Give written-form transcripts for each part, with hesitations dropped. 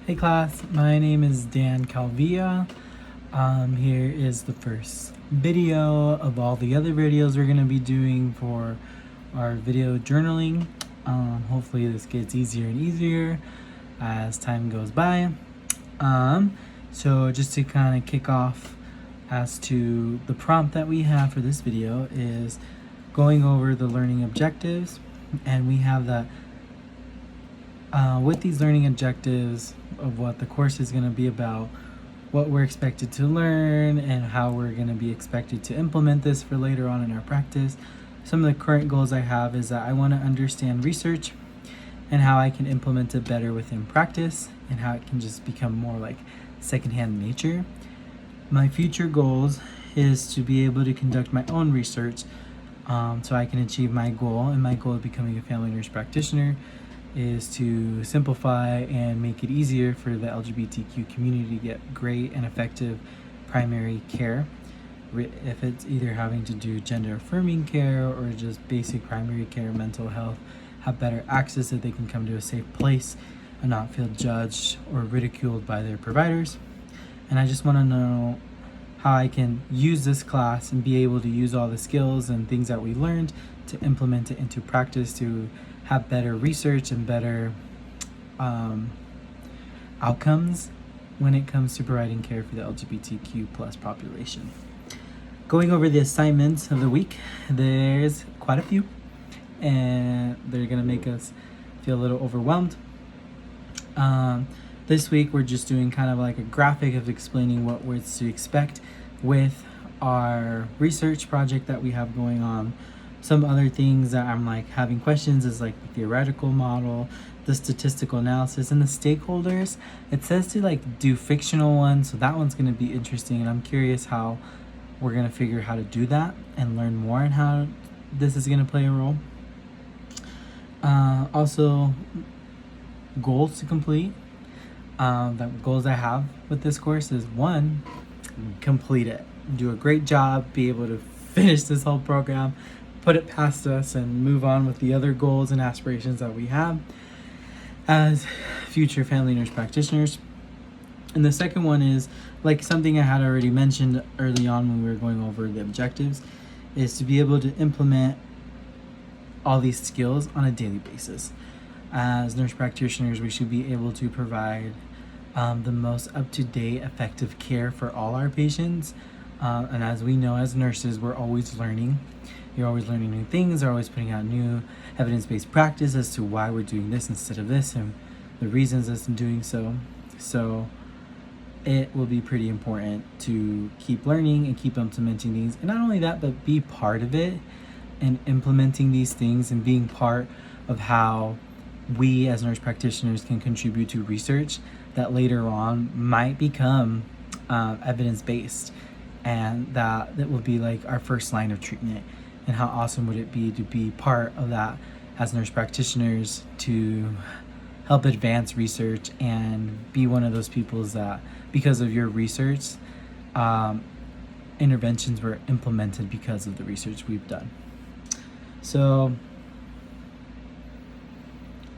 Hey class, my name is Dan Calvia. Here is the first video of all the other videos we're going to be doing for our video journaling. Hopefully this gets easier and easier as time goes by. So just to kind of kick off as to the prompt that we have for this video is going over the learning objectives, and we have that with these learning objectives of what the course is going to be about, what we're expected to learn, and how we're going to be expected to implement this for later on in our practice. Some of the current goals I have is that I want to understand research and how I can implement it better within practice and how it can just become more like secondhand nature. My future goals is to be able to conduct my own research so I can achieve my goal, and my goal of becoming a family nurse practitioner is to simplify and make it easier for the LGBTQ community to get great and effective primary care. If it's either having to do gender affirming care or just basic primary care, mental health, have better access so they can come to a safe place and not feel judged or ridiculed by their providers. And I just want to know how I can use this class and be able to use all the skills and things that we learned to implement it into practice to have better research and better outcomes when it comes to providing care for the LGBTQ plus population. Going over the assignments of the week, there's quite a few, and they're gonna make us feel a little overwhelmed. This week we're just doing kind of like a graphic of explaining what we're to expect with our research project that we have going on. Some other things that I'm like having questions is like the theoretical model, the statistical analysis, and the stakeholders. It says to like do fictional ones, so that one's gonna be interesting, and I'm curious how we're gonna figure how to do that and learn more and how this is gonna play a role. Also, goals to complete. The goals I have with this course is 1, complete it, do a great job, be able to finish this whole program, put it past us, and move on with the other goals and aspirations that we have as future family nurse practitioners. And the second one is like something I had already mentioned early on when we were going over the objectives, is to be able to implement all these skills on a daily basis. As nurse practitioners, we should be able to provide the most up-to-date, effective care for all our patients. And as we know, as nurses, we're always learning. You're always learning new things. They're always putting out new evidence-based practice as to why we're doing this instead of this and the reasons us in doing so. So it will be pretty important to keep learning and keep implementing these. And not only that, but be part of it and implementing these things and being part of how we as nurse practitioners can contribute to research that later on might become evidence-based, and that will be like our first line of treatment. And how awesome would it be to be part of that as nurse practitioners to help advance research and be one of those people that, because of your research, interventions were implemented because of the research we've done. So,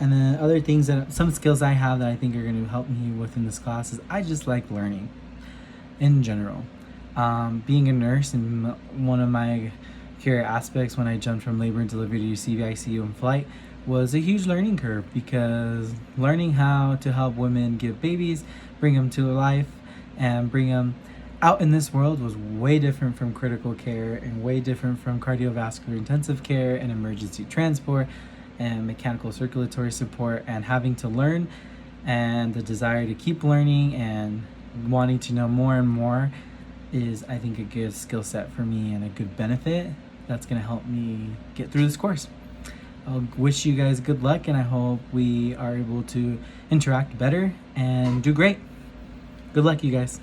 and then other things that, some skills I have that I think are going to help me within this class is I just like learning in general. Being a nurse, and one of my career aspects when I jumped from labor and delivery to CVICU and flight was a huge learning curve, because learning how to help women give babies, bring them to life, and bring them out in this world was way different from critical care and way different from cardiovascular intensive care and emergency transport and mechanical circulatory support. And having to learn and the desire to keep learning and wanting to know more and more is, I think, a good skill set for me and a good benefit that's going to help me get through this course. I'll wish you guys good luck, and I hope we are able to interact better and do great. Good luck, you guys.